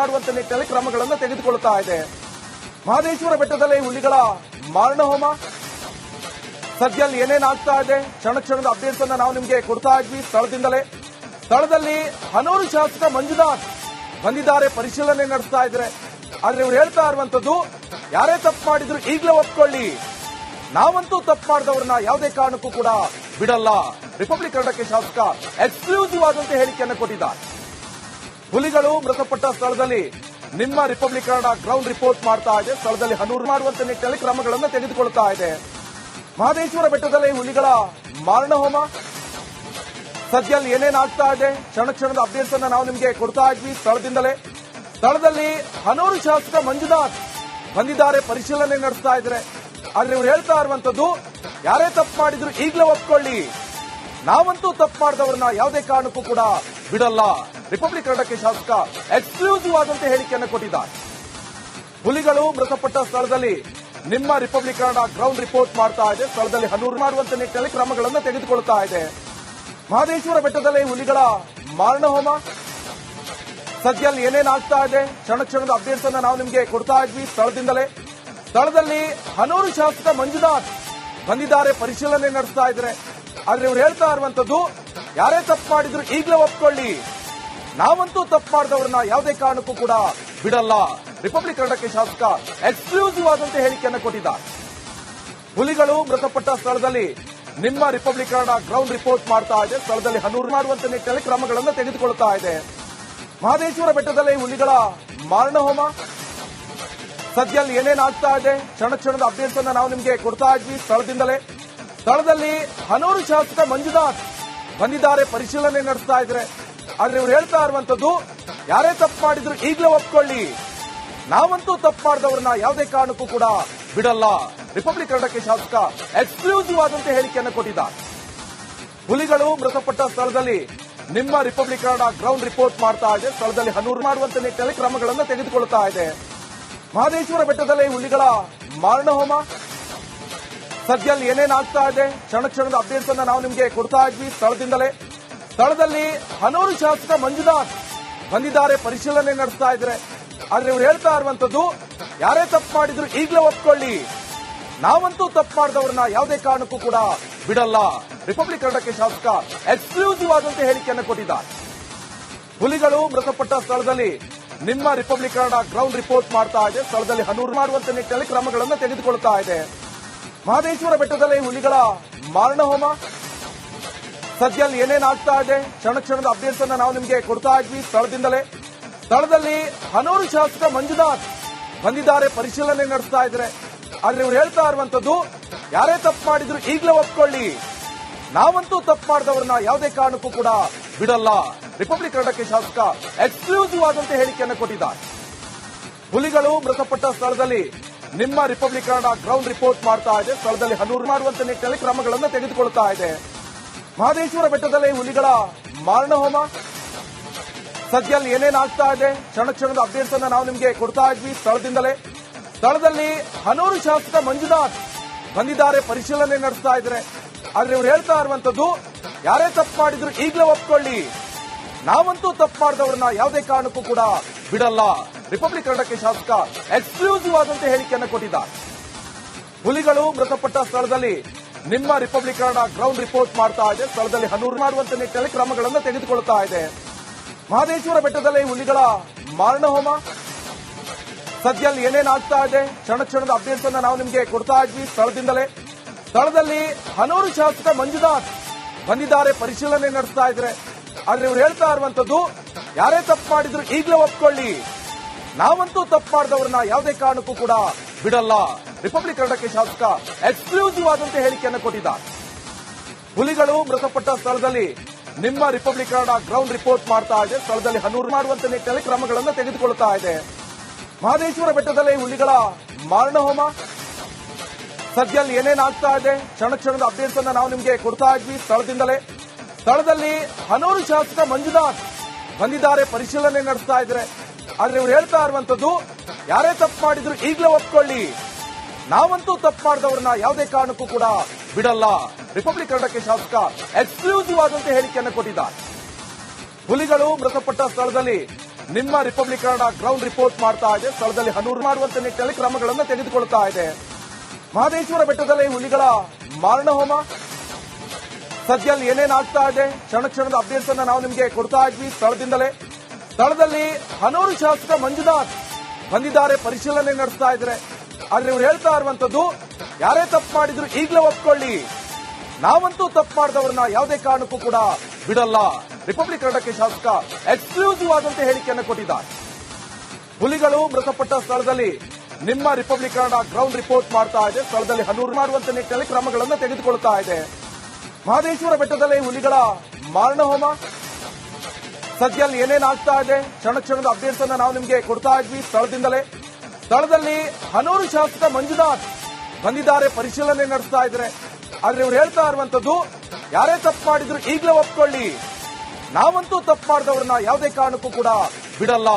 ಮಾಡುವಂತ ನಿಟ್ಟಿನಲ್ಲಿ ಕ್ರಮಗಳನ್ನು ತೆಗೆದುಕೊಳ್ಳುತ್ತಾ ಇದೆ. ಮಹದೇಶ್ವರ ಬೆಟ್ಟದಲ್ಲಿ ಹುಲಿಗಳ ಮಾರಣ ಹೋಮ ಸದ್ಯದಲ್ಲಿ ಏನೇನಾಗ್ತಾ ಇದೆ ಕ್ಷಣದ ಅಪ್ಡೇಟ್ಸ್ ಅನ್ನ ನಾವು ನಿಮಗೆ ಕೊಡ್ತಾ ಇದ್ವಿ. ಸ್ಥಳದಲ್ಲಿ ಹನೂರು ಶಾಸಕ ಮಂಜುನಾಥ್ ಬಂದಿದ್ದಾರೆ, ಪರಿಶೀಲನೆ ನಡೆಸ್ತಾ ಇದ್ದಾರೆ. ಆದ್ರೆ ಇವ್ರು ಹೇಳ್ತಾ ಇರುವಂತದ್ದು, ಯಾರೇ ತಪ್ಪು ಮಾಡಿದ್ರು ಈಗಲೇ ಒಪ್ಕೊಳ್ಳಿ, ನಾವಂತೂ ತಪ್ಪು ಮಾಡಿದವ್ರನ್ನ ಯಾವುದೇ ಕಾರಣಕ್ಕೂ ಕೂಡ ಬಿಡಲ್ಲ. ರಿಪಬ್ಲಿಕ್ ಕನ್ನಡಕ್ಕೆ ಶಾಸಕ ಎಕ್ಸ್ಕ್ಲೂಸಿವ್ ಆದಂತೆ ಹೇಳಿಕೆಯನ್ನು ಕೊಟ್ಟಿದ್ದಾರೆ. ಹುಲಿಗಳು ಮೃತಪಟ್ಟ ಸ್ಥಳದಲ್ಲಿ ನಿಮ್ಮ ರಿಪಬ್ಲಿಕ್ ಕನ್ನಡ ಗ್ರೌಂಡ್ ರಿಪೋರ್ಟ್ ಮಾಡ್ತಾ ಇದೆ. ಸ್ಥಳದಲ್ಲಿ ಹನೂರು ಮಾಡುವಂತ ನಿಟ್ಟಿನಲ್ಲಿ ಕ್ರಮಗಳನ್ನು ತೆಗೆದುಕೊಳ್ತಾ ಇದೆ. ಮಹದೇಶ್ವರ ಬೆಟ್ಟದಲ್ಲಿ ಹುಲಿಗಳ ಮಾರಣ ಹೋಮ ಸದ್ಯದಲ್ಲಿ ಏನೇನಾಗ್ತಾ ಇದೆ ಕ್ಷಣದ ಅಪ್ಡೇಟ್ಸ್ ಅನ್ನ ನಾವು ನಿಮಗೆ ಕೊಡ್ತಾ ಇದ್ವಿ. ಸ್ಥಳದಲ್ಲಿ ಹನೂರು ಶಾಸಕ ಮಂಜುನಾಥ್ ಬಂದಿದ್ದಾರೆ, ಪರಿಶೀಲನೆ ನಡೆಸ್ತಾ ಇದ್ದಾರೆ. ಆದ್ರೆ ಇವ್ರು ಹೇಳ್ತಾ ಇರುವಂತದ್ದು, ಯಾರೇ ತಪ್ಪು ಮಾಡಿದ್ರು ಈಗಲೇ ಒಪ್ಕೊಳ್ಳಿ, ನಾವಂತೂ ತಪ್ಪು ಮಾಡಿದವ್ರನ್ನ ಯಾವುದೇ ಕಾರಣಕ್ಕೂ ಕೂಡ ಬಿಡಲ್ಲ. ರಿಪಬ್ಲಿಕ್ ಕನ್ನಡಕ್ಕೆ ಶಾಸಕ ಎಕ್ಸ್ಕ್ಲೂಸಿವ್ ಆದಂತೆ ಹೇಳಿಕೆಯನ್ನು ಕೊಟ್ಟಿದ್ದಾರೆ. ಹುಲಿಗಳು ಮೃತಪಟ್ಟ ಸ್ಥಳದಲ್ಲಿ ನಿಮ್ಮ ರಿಪಬ್ಲಿಕ್ ಕನ್ನಡ ಗ್ರೌಂಡ್ ರಿಪೋರ್ಟ್ ಮಾಡ್ತಾ ಇದೆ. ಸ್ಥಳದಲ್ಲಿ ಹನೂರು ಮಾಡುವಂತ ನಿಟ್ಟಿನಲ್ಲಿ ಕ್ರಮಗಳನ್ನು ತೆಗೆದುಕೊಳ್ತಾ ಇದೆ. ಮಹದೇಶ್ವರ ಬೆಟ್ಟದಲ್ಲಿ ಹುಲಿಗಳ ಮಾರಣ ಹೋಮ ಸದ್ಯದಲ್ಲಿ ಏನೇನಾಗ್ತಾ ಇದೆ ಕ್ಷಣದ ಅಪ್ಡೇಟ್ಸ್ ಅನ್ನ ನಾವು ನಿಮಗೆ ಕೊಡ್ತಾ ಇದ್ವಿ. ಸ್ಥಳದಲ್ಲಿ ಹನೂರು ಶಾಸಕ ಮಂಜುನಾಥ್ ಬಂದಿದ್ದಾರೆ, ಪರಿಶೀಲನೆ ನಡೆಸ್ತಾ ಇದ್ದಾರೆ. ಆದ್ರೆ ಇವ್ರು ಹೇಳ್ತಾ ಇರುವಂತದ್ದು, ಯಾರೇ ತಪ್ಪು ಮಾಡಿದ್ರು ಈಗಲೇ ಒಪ್ಕೊಳ್ಳಿ, ನಾವಂತೂ ತಪ್ಪು ಮಾಡಿದವ್ರನ್ನ ಯಾವುದೇ ಕಾರಣಕ್ಕೂ ಕೂಡ ಬಿಡಲ್ಲ. ರಿಪಬ್ಲಿಕ್ ಕನ್ನಡಕ್ಕೆ ಶಾಸಕ ಎಕ್ಸ್ಕ್ಲೂಸಿವ್ ಆದಂತೆ ಹೇಳಿಕೆಯನ್ನು ಕೊಟ್ಟಿದ್ದಾರೆ. ಹುಲಿಗಳು ಮೃತಪಟ್ಟ ಸ್ಥಳದಲ್ಲಿ ನಿಮ್ಮ ರಿಪಬ್ಲಿಕ್ ಕನ್ನಡ ಗ್ರೌಂಡ್ ರಿಪೋರ್ಟ್ ಮಾಡ್ತಾ ಇದೆ. ಸ್ಥಳದಲ್ಲಿ ಹನೂರು ಮಾಡುವಂತ ನಿಟ್ಟಿನಲ್ಲಿ ಕ್ರಮಗಳನ್ನು ತೆಗೆದುಕೊಳ್ತಾ ಇದೆ. ಮಹದೇಶ್ವರ ಬೆಟ್ಟದಲ್ಲಿ ಹುಲಿಗಳ ಮಾರಣ ಹೋಮ ಸದ್ಯದಲ್ಲಿ ಏನೇನಾಗ್ತಾ ಇದೆ ಕ್ಷಣದ ಅಪ್ಡೇಟ್ಸ್ ಅನ್ನ ನಾವು ನಿಮಗೆ ಕೊಡ್ತಾ ಇದ್ವಿ. ಸ್ಥಳದಲ್ಲಿ ಹನೂರು ಶಾಸಕ ಮಂಜುನಾಥ್ ಬಂದಿದ್ದಾರೆ, ಪರಿಶೀಲನೆ ನಡೆಸ್ತಾ ಇದ್ದಾರೆ. ಆದ್ರೆ ಇವ್ರು ಹೇಳ್ತಾ ಇರುವಂತದ್ದು, ಯಾರೇ ತಪ್ಪು ಮಾಡಿದ್ರು ಈಗಲೇ ಒಪ್ಕೊಳ್ಳಿ, ನಾವಂತೂ ತಪ್ಪು ಮಾಡಿದವ್ರನ್ನ ಯಾವುದೇ ಕಾರಣಕ್ಕೂ ಕೂಡ ಬಿಡಲ್ಲ. ರಿಪಬ್ಲಿಕ್ ಕನ್ನಡಕ್ಕೆ ಶಾಸಕ ಎಕ್ಸ್ಕ್ಲೂಸಿವ್ ಆದಂತೆ ಹೇಳಿಕೆಯನ್ನು ಕೊಟ್ಟಿದ್ದಾರೆ. ಹುಲಿಗಳು ಮೃತಪಟ್ಟ ಸ್ಥಳದಲ್ಲಿ ನಿಮ್ಮ ರಿಪಬ್ಲಿಕ್ ಕನ್ನಡ ಗ್ರೌಂಡ್ ರಿಪೋರ್ಟ್ ಮಾಡ್ತಾ ಇದೆ. ಸ್ಥಳದಲ್ಲಿ ಹನೂರು ಮಾಡುವಂತ ನಿಟ್ಟಿನಲ್ಲಿ ಕ್ರಮಗಳನ್ನು ತೆಗೆದುಕೊಳ್ತಾ ಇದೆ. ಮಹದೇಶ್ವರ ಬೆಟ್ಟದಲ್ಲಿ ಹುಲಿಗಳ ಮಾರಣ ಹೋಮ ಸದ್ಯದಲ್ಲಿ ಏನೇನಾಗ್ತಾ ಇದೆ ಕ್ಷಣದ ಅಪ್ಡೇಟ್ಸ್ ಅನ್ನ ನಾವು ನಿಮಗೆ ಕೊಡ್ತಾ ಇದ್ವಿ. ಸ್ಥಳದಲ್ಲಿ ಹನೂರು ಶಾಸಕ ಮಂಜುನಾಥ್ ಬಂದಿದ್ದಾರೆ, ಪರಿಶೀಲನೆ ನಡೆಸ್ತಾ ಇದ್ದಾರೆ. ಆದ್ರೆ ಇವ್ರು ಹೇಳ್ತಾ ಇರುವಂತದ್ದು, ಯಾರೇ ತಪ್ಪು ಮಾಡಿದ್ರು ಈಗಲೇ ಒಪ್ಕೊಳ್ಳಿ, ನಾವಂತೂ ತಪ್ಪು ಮಾಡಿದವ್ರನ್ನ ಯಾವುದೇ ಕಾರಣಕ್ಕೂ ಕೂಡ ಬಿಡಲ್ಲ. ರಿಪಬ್ಲಿಕ್ ಕನ್ನಡಕ್ಕೆ ಶಾಸಕ ಎಕ್ಸ್ಕ್ಲೂಸಿವ್ ಆದಂತೆ ಹೇಳಿಕೆಯನ್ನು ಕೊಟ್ಟಿದ್ದಾರೆ. ಹುಲಿಗಳು ಮೃತಪಟ್ಟ ಸ್ಥಳದಲ್ಲಿ ನಿಮ್ಮ ರಿಪಬ್ಲಿಕ್ ಕನ್ನಡ ಗ್ರೌಂಡ್ ರಿಪೋರ್ಟ್ ಮಾಡ್ತಾ ಇದೆ. ಸ್ಥಳದಲ್ಲಿ ಹನೂರು ಮಾಡುವಂತ ನಿಟ್ಟಿನಲ್ಲಿ ಕ್ರಮಗಳನ್ನು ತೆಗೆದುಕೊಳ್ತಾ ಇದೆ. ಮಹದೇಶ್ವರ ಬೆಟ್ಟದಲ್ಲಿ ಹುಲಿಗಳ ಮಾರಣ ಹೋಮ ಸದ್ಯದಲ್ಲಿ ಏನೇನಾಗ್ತಾ ಇದೆ ಕ್ಷಣದ ಅಪ್ಡೇಟ್ಸ್ ಅನ್ನ ನಾವು ನಿಮಗೆ ಕೊಡ್ತಾ ಇದ್ವಿ. ಸ್ಥಳದಲ್ಲಿ ಹನೂರು ಶಾಸಕ ಮಂಜುನಾಥ್ ಬಂದಿದ್ದಾರೆ, ಪರಿಶೀಲನೆ ನಡೆಸ್ತಾ ಇದ್ದಾರೆ. ಆದ್ರೆ ಇವ್ರು ಹೇಳ್ತಾ ಇರುವಂತದ್ದು, ಯಾರೇ ತಪ್ಪು ಮಾಡಿದ್ರು ಈಗಲೇ ಒಪ್ಕೊಳ್ಳಿ, ನಾವಂತೂ ತಪ್ಪು ಮಾಡಿದವ್ರನ್ನ ಯಾವುದೇ ಕಾರಣಕ್ಕೂ ಕೂಡ ಬಿಡಲ್ಲ. ರಿಪಬ್ಲಿಕ್ ಕನ್ನಡಕ್ಕೆ ಶಾಸಕ ಎಕ್ಸ್ಕ್ಲೂಸಿವ್ ಆದಂತೆ ಹೇಳಿಕೆಯನ್ನು ಕೊಟ್ಟಿದ್ದಾರೆ. ಹುಲಿಗಳು ಮೃತಪಟ್ಟ ಸ್ಥಳದಲ್ಲಿ ನಿಮ್ಮ ರಿಪಬ್ಲಿಕ್ ಕನ್ನಡ ಗ್ರೌಂಡ್ ರಿಪೋರ್ಟ್ ಮಾಡ್ತಾ ಇದೆ. ಸ್ಥಳದಲ್ಲಿ ಹನೂರು ಮಾಡುವಂತ ನಿಟ್ಟಿನಲ್ಲಿ ಕ್ರಮಗಳನ್ನು ತೆಗೆದುಕೊಳ್ತಾ ಇದೆ. ಮಹದೇಶ್ವರ ಬೆಟ್ಟದಲ್ಲಿ ಹುಲಿಗಳ ಮಾರಣ ಹೋಮ ಸದ್ಯದಲ್ಲಿ ಏನೇನಾಗ್ತಾ ಇದೆ ಕ್ಷಣದ ಅಪ್ಡೇಟ್ಸ್ ಅನ್ನ ನಾವು ನಿಮಗೆ ಕೊಡ್ತಾ ಇದ್ವಿ. ಸ್ಥಳದಲ್ಲಿ ಹನೂರು ಶಾಸಕ ಮಂಜುನಾಥ್ ಬಂದಿದ್ದಾರೆ, ಪರಿಶೀಲನೆ ನಡೆಸ್ತಾ ಇದ್ದಾರೆ. ಆದ್ರೆ ಇವ್ರು ಹೇಳ್ತಾ ಇರುವಂತದ್ದು, ಯಾರೇ ತಪ್ಪು ಮಾಡಿದ್ರು ಈಗಲೇ ಒಪ್ಕೊಳ್ಳಿ, ನಾವಂತೂ ತಪ್ಪು ಮಾಡಿದವ್ರನ್ನ ಯಾವುದೇ ಕಾರಣಕ್ಕೂ ಕೂಡ ಬಿಡಲ್ಲ. ರಿಪಬ್ಲಿಕ್ ಕನ್ನಡಕ್ಕೆ ಶಾಸಕ ಎಕ್ಸ್ಕ್ಲೂಸಿವ್ ಆದಂತೆ ಹೇಳಿಕೆಯನ್ನು ಕೊಟ್ಟಿದ್ದಾರೆ. ಹುಲಿಗಳು ಮೃತಪಟ್ಟ ಸ್ಥಳದಲ್ಲಿ ನಿಮ್ಮ ರಿಪಬ್ಲಿಕ್ ಕನ್ನಡ ಗ್ರೌಂಡ್ ರಿಪೋರ್ಟ್ ಮಾಡ್ತಾ ಇದೆ. ಸ್ಥಳದಲ್ಲಿ ಹನೂರು ಮಾಡುವಂತ ನಿಟ್ಟಿನಲ್ಲಿ ಕ್ರಮಗಳನ್ನು ತೆಗೆದುಕೊಳ್ತಾ ಇದೆ. ಮಹದೇಶ್ವರ ಬೆಟ್ಟದಲ್ಲಿ ಹುಲಿಗಳ ಮಾರಣ ಹೋಮ ಸದ್ಯದಲ್ಲಿ ಏನೇನಾಗ್ತಾ ಇದೆ ಕ್ಷಣದ ಅಪ್ಡೇಟ್ಸ್ ಅನ್ನ ನಾವು ನಿಮಗೆ ಕೊಡ್ತಾ ಇದ್ವಿ. ಸ್ಥಳದಲ್ಲಿ ಹನೂರು ಶಾಸಕ ಮಂಜುನಾಥ್ ಬಂದಿದ್ದಾರೆ, ಪರಿಶೀಲನೆ ನಡೆಸ್ತಾ ಇದ್ದಾರೆ. ಆದ್ರೆ ಇವ್ರು ಹೇಳ್ತಾ ಇರುವಂತದ್ದು, ಯಾರೇ ತಪ್ಪು ಮಾಡಿದ್ರು ಈಗಲೇ ಒಪ್ಕೊಳ್ಳಿ, ನಾವಂತೂ ತಪ್ಪು ಮಾಡಿದವ್ರನ್ನ ಯಾವುದೇ ಕಾರಣಕ್ಕೂ ಕೂಡ ಬಿಡಲ್ಲ. ರಿಪಬ್ಲಿಕ್ ಕನ್ನಡಕ್ಕೆ ಶಾಸಕ ಎಕ್ಸ್ಕ್ಲೂಸಿವ್ ಆದಂತೆ ಹೇಳಿಕೆಯನ್ನು ಕೊಟ್ಟಿದ್ದಾರೆ. ಹುಲಿಗಳು ಮೃತಪಟ್ಟ ಸ್ಥಳದಲ್ಲಿ ನಿಮ್ಮ ರಿಪಬ್ಲಿಕ್ ಕನ್ನಡ ಗ್ರೌಂಡ್ ರಿಪೋರ್ಟ್ ಮಾಡ್ತಾ ಇದೆ. ಸ್ಥಳದಲ್ಲಿ ಹನೂರು ಮಾಡುವಂತ ನಿಟ್ಟಿನಲ್ಲಿ ಕ್ರಮಗಳನ್ನು ತೆಗೆದುಕೊಳ್ತಾ ಇದೆ. ಮಹದೇಶ್ವರ ಬೆಟ್ಟದಲ್ಲಿ ಹುಲಿಗಳ ಮಾರಣ ಹೋಮ ಸದ್ಯದಲ್ಲಿ ಏನೇನಾಗ್ತಾ ಇದೆ ಕ್ಷಣದ ಅಪ್ಡೇಟ್ಸ್ ಅನ್ನ ನಾವು ನಿಮಗೆ ಕೊಡ್ತಾ ಇದ್ವಿ. ಸ್ಥಳದಲ್ಲಿ ಹನೂರು ಶಾಸಕ ಮಂಜುನಾಥ್ ಬಂದಿದ್ದಾರೆ, ಪರಿಶೀಲನೆ ನಡೆಸ್ತಾ ಇದ್ದಾರೆ. ಆದ್ರೆ ಇವ್ರು ಹೇಳ್ತಾ ಇರುವಂತದ್ದು, ಯಾರೇ ತಪ್ಪು ಮಾಡಿದ್ರು ಈಗಲೇ ಒಪ್ಕೊಳ್ಳಿ, ನಾವಂತೂ ತಪ್ಪು ಮಾಡಿದವ್ರನ್ನ ಯಾವುದೇ ಕಾರಣಕ್ಕೂ ಕೂಡ ಬಿಡಲ್ಲ. ರಿಪಬ್ಲಿಕ್ ಕನ್ನಡಕ್ಕೆ ಶಾಸಕ ಎಕ್ಸ್ಕ್ಲೂಸಿವ್ ಆದಂತೆ ಹೇಳಿಕೆಯನ್ನು ಕೊಟ್ಟಿದ್ದಾರೆ. ಹುಲಿಗಳು ಮೃತಪಟ್ಟ ಸ್ಥಳದಲ್ಲಿ ನಿಮ್ಮ ರಿಪಬ್ಲಿಕ್ ಕನ್ನಡ ಗ್ರೌಂಡ್ ರಿಪೋರ್ಟ್ ಮಾಡ್ತಾ ಇದೆ. ಸ್ಥಳದಲ್ಲಿ ಹನೂರು ಮಾಡುವಂತ ನಿಟ್ಟಿನಲ್ಲಿ ಕ್ರಮಗಳನ್ನು ತೆಗೆದುಕೊಳ್ತಾ ಇದೆ. ಮಹದೇಶ್ವರ ಬೆಟ್ಟದಲ್ಲಿ ಹುಲಿಗಳ ಮಾರಣ ಹೋಮ ಸದ್ಯಲ್ಲಿ ಏನೇನಾಗ್ತಾ ಇದೆ ಕ್ಷಣ ಕ್ಷಣದ ಅಪ್ಡೇಟ್ಸ್ ಅನ್ನ ನಾವು ನಿಮಗೆ ಕೊಡ್ತಾ ಇದ್ವಿ. ಸ್ಥಳದಲ್ಲಿ ಹನೂರು ಶಾಸಕ ಮಂಜುನಾಥ್ ಬಂದಿದ್ದಾರೆ, ಪರಿಶೀಲನೆ ನಡೆಸ್ತಾ ಇದ್ದಾರೆ. ಆದ್ರೆ ಇವ್ರು ಹೇಳ್ತಾ ಇರುವಂತದ್ದು, ಯಾರೇ ತಪ್ಪು ಮಾಡಿದ್ರು ಈಗಲೇ ಒಪ್ಕೊಳ್ಳಿ, ನಾವಂತೂ ತಪ್ಪು ಮಾಡಿದವ್ರನ್ನ ಯಾವುದೇ ಕಾರಣಕ್ಕೂ ಕೂಡ ಬಿಡಲ್ಲ. ರಿಪಬ್ಲಿಕ್ ಕನ್ನಡಕ್ಕೆ ಶಾಸಕ ಎಕ್ಸ್ಕ್ಲೂಸಿವ್ ಆದಂತೆ ಹೇಳಿಕೆಯನ್ನು ಕೊಟ್ಟಿದ್ದಾರೆ. ಹುಲಿಗಳು ಮೃತಪಟ್ಟ ಸ್ಥಳದಲ್ಲಿ ನಿಮ್ಮ ರಿಪಬ್ಲಿಕ್ ಕನ್ನಡ ಗ್ರೌಂಡ್ ರಿಪೋರ್ಟ್ ಮಾಡ್ತಾ ಇದೆ. ಸ್ಥಳದಲ್ಲಿ ಹನೂರು ಮಾಡುವಂತ ನಿಟ್ಟಿನಲ್ಲಿ ಕ್ರಮಗಳನ್ನು ತೆಗೆದುಕೊಳ್ತಾ ಇದೆ. ಮಹದೇಶ್ವರ ಬೆಟ್ಟದಲ್ಲಿ ಹುಲಿಗಳ ಮಾರಣ ಹೋಮ ಸದ್ಯಲ್ಲಿ ಏನೇನಾಗ್ತಾ ಇದೆ ಕ್ಷಣ ಕ್ಷಣದ ಅಪ್ಡೇಟ್ಸ್ ಅನ್ನ ನಾವು ನಿಮಗೆ ಕೊಡ್ತಾ ಇದ್ವಿ. ಸ್ಥಳದಲ್ಲಿ ಹನೂರು ಶಾಸಕ ಮಂಜುನಾಥ್ ಬಂದಿದ್ದಾರೆ, ಪರಿಶೀಲನೆ ನಡೆಸ್ತಾ ಇದ್ದಾರೆ. ಆದ್ರೆ ಇವ್ರು ಹೇಳ್ತಾ ಇರುವಂತದ್ದು, ಯಾರೇ ತಪ್ಪು ಮಾಡಿದ್ರು ಈಗಲೇ ಒಪ್ಕೊಳ್ಳಿ, ನಾವಂತೂ ತಪ್ಪು ಮಾಡಿದವ್ರನ್ನ ಯಾವುದೇ ಕಾರಣಕ್ಕೂ ಕೂಡ ಬಿಡಲ್ಲ.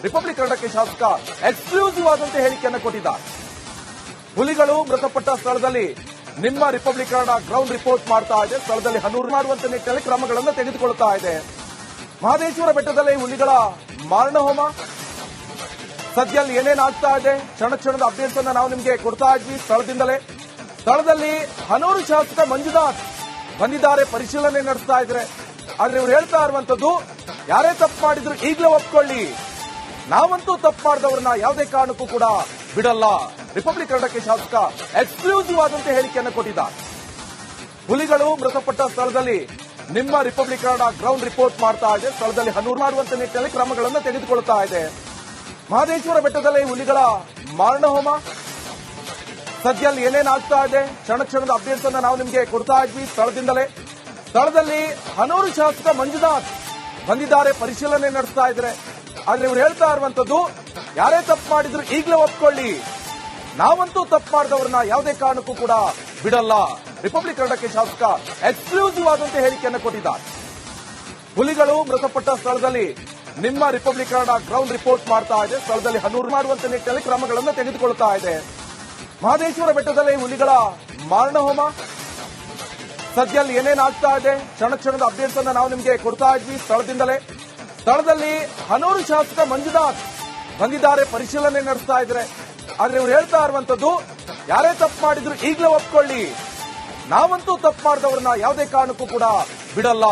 ರಿಪಬ್ಲಿಕ್ ಕನ್ನಡಕ್ಕೆ ಶಾಸಕ ಎಕ್ಸ್ಕ್ಲೂಸಿವ್ ಆದಂತೆ ಹೇಳಿಕೆಯನ್ನು ಕೊಟ್ಟಿದ್ದಾರೆ. ಹುಲಿಗಳು ಮೃತಪಟ್ಟ ಸ್ಥಳದಲ್ಲಿ ನಿಮ್ಮ ರಿಪಬ್ಲಿಕ್ ಕನ್ನಡ ಗ್ರೌಂಡ್ ರಿಪೋರ್ಟ್ ಮಾಡ್ತಾ ಇದೆ. ಸ್ಥಳದಲ್ಲಿ ಹನೂರು ಮಾಡುವಂತ ನಿಟ್ಟಿನಲ್ಲಿ ಕ್ರಮಗಳನ್ನು ತೆಗೆದುಕೊಳ್ತಾ ಇದೆ. ಮಹದೇಶ್ವರ ಬೆಟ್ಟದಲ್ಲಿ ಹುಲಿಗಳ ಮಾರಣ ಹೋಮ ಸದ್ಯಲ್ಲಿ ಏನೇನಾಗ್ತಾ ಇದೆ ಕ್ಷಣ ಕ್ಷಣದ ಅಪ್ಡೇಟ್ಸ್ ಅನ್ನ ನಾವು ನಿಮಗೆ ಕೊಡ್ತಾ ಇದ್ವಿ. ಸ್ಥಳದಲ್ಲಿ ಹನೂರು ಶಾಸಕ ಮಂಜುನಾಥ್ ಬಂದಿದ್ದಾರೆ, ಪರಿಶೀಲನೆ ನಡೆಸ್ತಾ ಇದ್ದಾರೆ. ಆದ್ರೆ ಇವ್ರು ಹೇಳ್ತಾ ಇರುವಂತದ್ದು, ಯಾರೇ ತಪ್ಪು ಮಾಡಿದ್ರು ಈಗಲೇ ಒಪ್ಕೊಳ್ಳಿ, ನಾವಂತೂ ತಪ್ಪು ಮಾಡಿದವ್ರನ್ನ ಯಾವುದೇ ಕಾರಣಕ್ಕೂ ಕೂಡ ಬಿಡಲ್ಲ. ರಿಪಬ್ಲಿಕ್ ಕನ್ನಡಕ್ಕೆ ಶಾಸಕ ಎಕ್ಸ್ಕ್ಲೂಸಿವ್ ಆದಂತೆ ಹೇಳಿಕೆಯನ್ನು ಕೊಟ್ಟಿದ್ದಾರೆ. ಹುಲಿಗಳು ಮೃತಪಟ್ಟ ಸ್ಥಳದಲ್ಲಿ ನಿಮ್ಮ ರಿಪಬ್ಲಿಕ್ ಕನ್ನಡ ಗ್ರೌಂಡ್ ರಿಪೋರ್ಟ್ ಮಾಡ್ತಾ ಇದೆ. ಸ್ಥಳದಲ್ಲಿ ಹನೂರು ಮಾಡುವಂತ ನಿಟ್ಟಿನಲ್ಲಿ ಕ್ರಮಗಳನ್ನು ತೆಗೆದುಕೊಳ್ತಾ ಇದೆ. ಮಹದೇಶ್ವರ ಬೆಟ್ಟದಲ್ಲಿ ಹುಲಿಗಳ ಮಾರಣ ಹೋಮ ಸದ್ಯಲ್ಲಿ ಏನೇನಾಗ್ತಾ ಇದೆ ಕ್ಷಣ ಕ್ಷಣದ ಅಪ್ಡೇಟ್ಸ್ ಅನ್ನ ನಾವು ನಿಮಗೆ ಕೊಡ್ತಾ ಇದ್ವಿ. ಸ್ಥಳದಲ್ಲಿ ಹನೂರು ಶಾಸಕ ಮಂಜುನಾಥ್ ಬಂದಿದ್ದಾರೆ, ಪರಿಶೀಲನೆ ನಡೆಸ್ತಾ ಇದ್ದಾರೆ. ಆದ್ರೆ ಇವ್ರು ಹೇಳ್ತಾ ಇರುವಂತದ್ದು, ಯಾರೇ ತಪ್ಪು ಮಾಡಿದ್ರು ಈಗಲೇ ಒಪ್ಕೊಳ್ಳಿ, ನಾವಂತೂ ತಪ್ಪು ಮಾಡಿದವ್ರನ್ನ ಯಾವುದೇ ಕಾರಣಕ್ಕೂ ಕೂಡ ಬಿಡಲ್ಲ. ರಿಪಬ್ಲಿಕ್ ಕನ್ನಡಕ್ಕೆ ಶಾಸಕ ಎಕ್ಸ್ಕ್ಲೂಸಿವ್ ಆದಂತೆ ಹೇಳಿಕೆಯನ್ನು ಕೊಟ್ಟಿದ್ದಾರೆ. ಹುಲಿಗಳು ಮೃತಪಟ್ಟ ಸ್ಥಳದಲ್ಲಿ ನಿಮ್ಮ ರಿಪಬ್ಲಿಕ್ ಕನ್ನಡ ಗ್ರೌಂಡ್ ರಿಪೋರ್ಟ್ ಮಾಡ್ತಾ ಇದೆ. ಸ್ಥಳದಲ್ಲಿ ಹನೂರು ಮಾಡುವಂತ ನಿಟ್ಟಿನಲ್ಲಿ ಕ್ರಮಗಳನ್ನು ತೆಗೆದುಕೊಳ್ತಾ ಇದೆ. ಮಹದೇಶ್ವರ ಬೆಟ್ಟದಲ್ಲಿ ಹುಲಿಗಳ ಮಾರಣ ಹೋಮ ಸದ್ಯಲ್ಲಿ ಏನೇನಾಗ್ತಾ ಇದೆ ಕ್ಷಣ ಕ್ಷಣದ ಅಪ್ಡೇಟ್ಸ್ ಅನ್ನ ನಾವು ನಿಮಗೆ ಕೊಡ್ತಾ ಇದ್ವಿ. ಸ್ಥಳದಲ್ಲಿ ಹನೂರು ಶಾಸಕ ಮಂಜುನಾಥ್ ಬಂದಿದ್ದಾರೆ, ಪರಿಶೀಲನೆ ನಡೆಸ್ತಾ ಇದ್ದಾರೆ. ಆದ್ರೆ ಇವ್ರು ಹೇಳ್ತಾ ಇರುವಂತದ್ದು, ಯಾರೇ ತಪ್ಪು ಮಾಡಿದ್ರು ಈಗಲೇ ಒಪ್ಕೊಳ್ಳಿ, ನಾವಂತೂ ತಪ್ಪು ಮಾಡಿದವ್ರನ್ನ ಯಾವುದೇ ಕಾರಣಕ್ಕೂ ಕೂಡ ಬಿಡಲ್ಲ.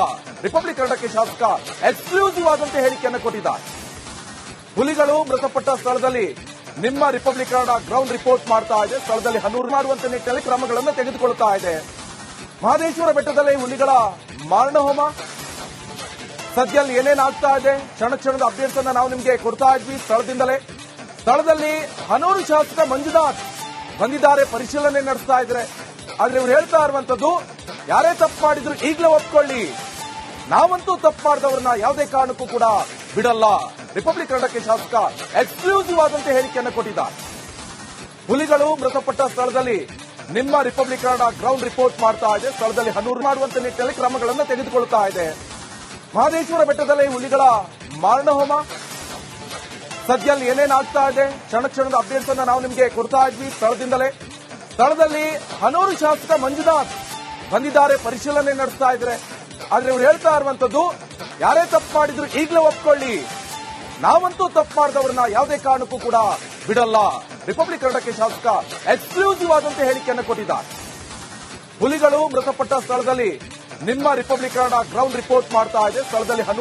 ರಿಪಬ್ಲಿಕ್ ಕನ್ನಡಕ್ಕೆ ಶಾಸಕ ಎಕ್ಸ್ಕ್ಲೂಸಿವ್ ಆದಂತೆ ಹೇಳಿಕೆಯನ್ನು ಕೊಟ್ಟಿದ್ದಾರೆ. ಹುಲಿಗಳು ಮೃತಪಟ್ಟ ಸ್ಥಳದಲ್ಲಿ ನಿಮ್ಮ ರಿಪಬ್ಲಿಕ್ ಕನ್ನಡ ಗ್ರೌಂಡ್ ರಿಪೋರ್ಟ್ ಮಾಡ್ತಾ ಇದೆ. ಸ್ಥಳದಲ್ಲಿ ಹನೂರು ಮಾಡುವಂತ ನಿಟ್ಟಿನಲ್ಲಿ ಕ್ರಮಗಳನ್ನು ತೆಗೆದುಕೊಳ್ತಾ ಇದೆ. ಮಹದೇಶ್ವರ ಬೆಟ್ಟದಲ್ಲಿ ಹುಲಿಗಳ ಮಾರಣ ಹೋಮ ಸದ್ಯಲ್ಲಿ ಏನೇನಾಗ್ತಾ ಇದೆ ಕ್ಷಣ ಕ್ಷಣದ ಅಪ್ಡೇಟ್ಸ್ ಅನ್ನ ನಾವು ನಿಮಗೆ ಕೊಡ್ತಾ ಇದ್ವಿ. ಸ್ಥಳದಲ್ಲಿ ಹನೂರು ಶಾಸಕ ಮಂಜುನಾಥ್ ಬಂದಿದ್ದಾರೆ, ಪರಿಶೀಲನೆ ನಡೆಸ್ತಾ ಇದ್ದಾರೆ. ಆದ್ರೆ ಇವ್ರು ಹೇಳ್ತಾ ಇರುವಂತದ್ದು, ಯಾರೇ ತಪ್ಪು ಮಾಡಿದ್ರು ಈಗಲೇ ಒಪ್ಕೊಳ್ಳಿ, ನಾವಂತೂ ತಪ್ಪು ಮಾಡಿದವ್ರನ್ನ ಯಾವುದೇ ಕಾರಣಕ್ಕೂ ಕೂಡ ಬಿಡಲ್ಲ. ರಿಪಬ್ಲಿಕ್ ಕನ್ನಡಕ್ಕೆ ಶಾಸಕ ಎಕ್ಸ್ಕ್ಲೂಸಿವ್ ಆದಂತೆ ಹೇಳಿಕೆಯನ್ನು ಕೊಟ್ಟಿದ್ದಾರೆ. ಹುಲಿಗಳು ಮೃತಪಟ್ಟ ಸ್ಥಳದಲ್ಲಿ ನಿಮ್ಮ ರಿಪಬ್ಲಿಕ್ ಕನ್ನಡ ಗ್ರೌಂಡ್ ರಿಪೋರ್ಟ್ ಮಾಡ್ತಾ ಇದೆ. ಸ್ಥಳದಲ್ಲಿ ಹನೂರು ಮಾಡುವಂತ ನಿಟ್ಟಿನಲ್ಲಿ ಕ್ರಮಗಳನ್ನು ತೆಗೆದುಕೊಳ್ತಾ ಇದೆ. ಮಹದೇಶ್ವರ ಬೆಟ್ಟದಲ್ಲಿ ಹುಲಿಗಳ ಮಾರಣ ಹೋಮ ಸದ್ಯಲ್ಲಿ ಏನೇನಾಗ್ತಾ ಇದೆ ಕ್ಷಣ ಕ್ಷಣದ ಅಪ್ಡೇಟ್ಸ್ ಅನ್ನ ನಾವು ನಿಮಗೆ ಕೊಡ್ತಾ ಇದ್ವಿ. ಸ್ಥಳದಲ್ಲಿ ಹನೂರು ಶಾಸಕ ಮಂಜುನಾಥ್ ಬಂದಿದ್ದಾರೆ, ಪರಿಶೀಲನೆ ನಡೆಸ್ತಾ ಇದ್ದಾರೆ. ಆದ್ರೆ ಇವ್ರು ಹೇಳ್ತಾ ಇರುವಂತದ್ದು, ಯಾರೇ ತಪ್ಪು ಮಾಡಿದ್ರು ಈಗಲೇ ಒಪ್ಕೊಳ್ಳಿ, ನಾವಂತೂ ತಪ್ಪು ಮಾಡಿದವ್ರನ್ನ ಯಾವುದೇ ಕಾರಣಕ್ಕೂ ಕೂಡ ಬಿಡಲ್ಲ. ರಿಪಬ್ಲಿಕ್ ಕನ್ನಡಕ್ಕೆ ಶಾಸಕ ಎಕ್ಸ್ಕ್ಲೂಸಿವ್ ಆದಂತೆ ಹೇಳಿಕೆಯನ್ನು ಕೊಟ್ಟಿದ್ದಾರೆ. ಹುಲಿಗಳು ಮೃತಪಟ್ಟ ಸ್ಥಳದಲ್ಲಿ ನಿಮ್ಮ ರಿಪಬ್ಲಿಕ್ ಕನ್ನಡ ಗ್ರೌಂಡ್ ರಿಪೋರ್ಟ್ ಮಾಡ್ತಾ ಇದೆ. ಸ್ಥಳದಲ್ಲಿ ಹನೂರು